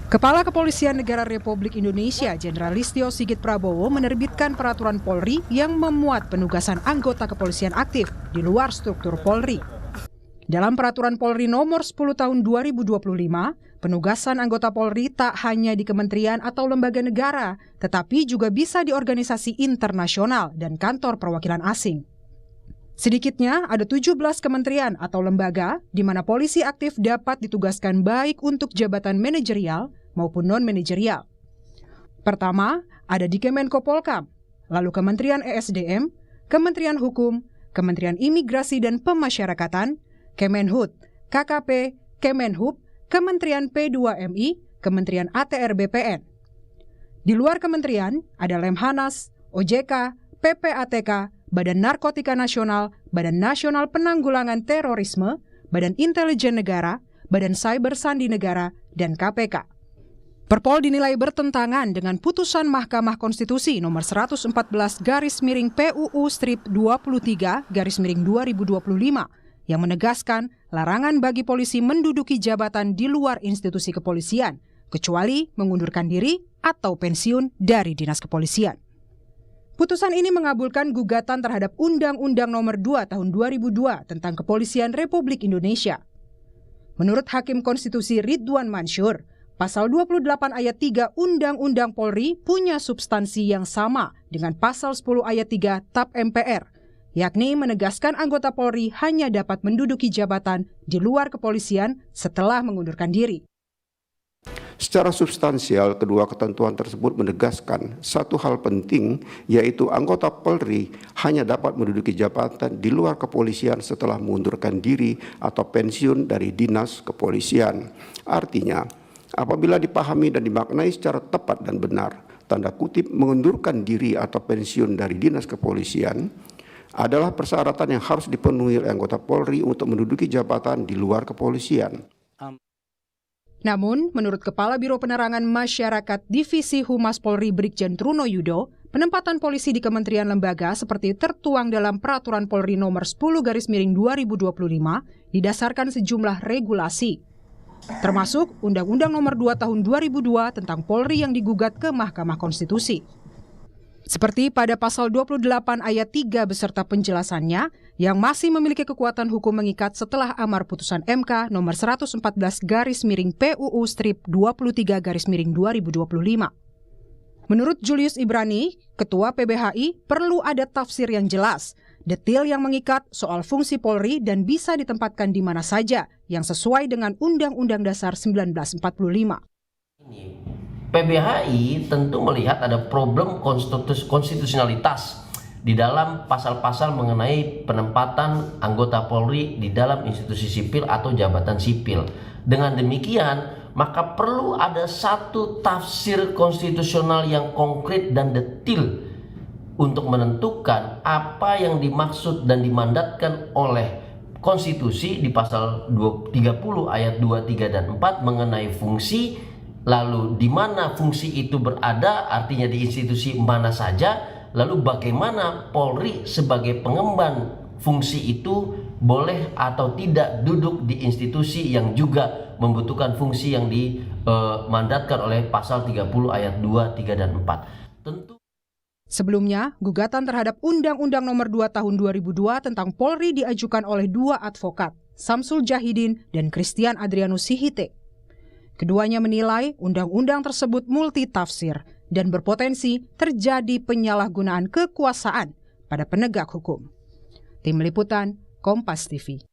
Kepala Kepolisian Negara Republik Indonesia Jenderal Listio Sigit Prabowo menerbitkan peraturan Polri yang memuat penugasan anggota kepolisian aktif di luar struktur Polri. Dalam peraturan Polri nomor 10 tahun 2025, penugasan anggota Polri tak hanya di kementerian atau lembaga negara, tetapi juga bisa di organisasi internasional dan kantor perwakilan asing. Sedikitnya ada 17 kementerian atau lembaga di mana polisi aktif dapat ditugaskan baik untuk jabatan manajerial maupun non-manajerial. Pertama, ada di Kemenko Polkam, lalu Kementerian ESDM, Kementerian Hukum, Kementerian Imigrasi dan Pemasyarakatan, Kemenhud, KKP, Kemenhub, Kementerian P2MI, Kementerian ATR BPN. Di luar kementerian ada Lemhanas, OJK, PPATK, Badan Narkotika Nasional, Badan Nasional Penanggulangan Terorisme, Badan Intelijen Negara, Badan Cyber Sandi Negara, dan KPK. Perpol dinilai bertentangan dengan putusan Mahkamah Konstitusi nomor 114/PUU-23/2025 yang menegaskan larangan bagi polisi menduduki jabatan di luar institusi kepolisian, kecuali mengundurkan diri atau pensiun dari dinas kepolisian. Putusan ini mengabulkan gugatan terhadap Undang-Undang Nomor 2 Tahun 2002 tentang Kepolisian Republik Indonesia. Menurut Hakim Konstitusi Ridwan Mansyur, Pasal 28 ayat 3 Undang-Undang Polri punya substansi yang sama dengan Pasal 10 ayat 3 TAP MPR, yakni menegaskan anggota Polri hanya dapat menduduki jabatan di luar kepolisian setelah mengundurkan diri. Secara substansial, kedua ketentuan tersebut menegaskan satu hal penting, yaitu anggota Polri hanya dapat menduduki jabatan di luar kepolisian setelah mengundurkan diri atau pensiun dari dinas kepolisian. Artinya, apabila dipahami dan dimaknai secara tepat dan benar, tanda kutip mengundurkan diri atau pensiun dari dinas kepolisian adalah persyaratan yang harus dipenuhi oleh anggota Polri untuk menduduki jabatan di luar kepolisian. Namun, menurut Kepala Biro Penerangan Masyarakat Divisi Humas Polri Brigjen Truno Yudo, penempatan polisi di kementerian lembaga seperti tertuang dalam Peraturan Polri Nomor 10/2025 didasarkan sejumlah regulasi, termasuk Undang-Undang Nomor 2 Tahun 2002 tentang Polri yang digugat ke Mahkamah Konstitusi. Seperti pada Pasal 28 ayat 3 beserta penjelasannya yang masih memiliki kekuatan hukum mengikat setelah amar putusan MK nomor 114/PUU-23/2025. Menurut Julius Ibrani, Ketua PBHI, perlu ada tafsir yang jelas, detil yang mengikat soal fungsi Polri dan bisa ditempatkan di mana saja yang sesuai dengan Undang-Undang Dasar 1945. PBHI tentu melihat ada problem konstitusionalitas di dalam pasal-pasal mengenai penempatan anggota Polri di dalam institusi sipil atau jabatan sipil. Dengan demikian, maka perlu ada satu tafsir konstitusional yang konkret dan detil untuk menentukan apa yang dimaksud dan dimandatkan oleh konstitusi di pasal 30 ayat 2, 3, dan 4 mengenai fungsi. Lalu di mana fungsi itu berada, artinya di institusi mana saja, lalu bagaimana Polri sebagai pengemban fungsi itu boleh atau tidak duduk di institusi yang juga membutuhkan fungsi yang dimandatkan oleh pasal 30 ayat 2, 3, dan 4. Tentu. Sebelumnya, gugatan terhadap Undang-Undang Nomor 2 Tahun 2002 tentang Polri diajukan oleh dua advokat, Samsul Jahidin dan Christian Adrianus Sihite. Keduanya menilai undang-undang tersebut multitafsir dan berpotensi terjadi penyalahgunaan kekuasaan pada penegak hukum. Tim Liputan, Kompas TV.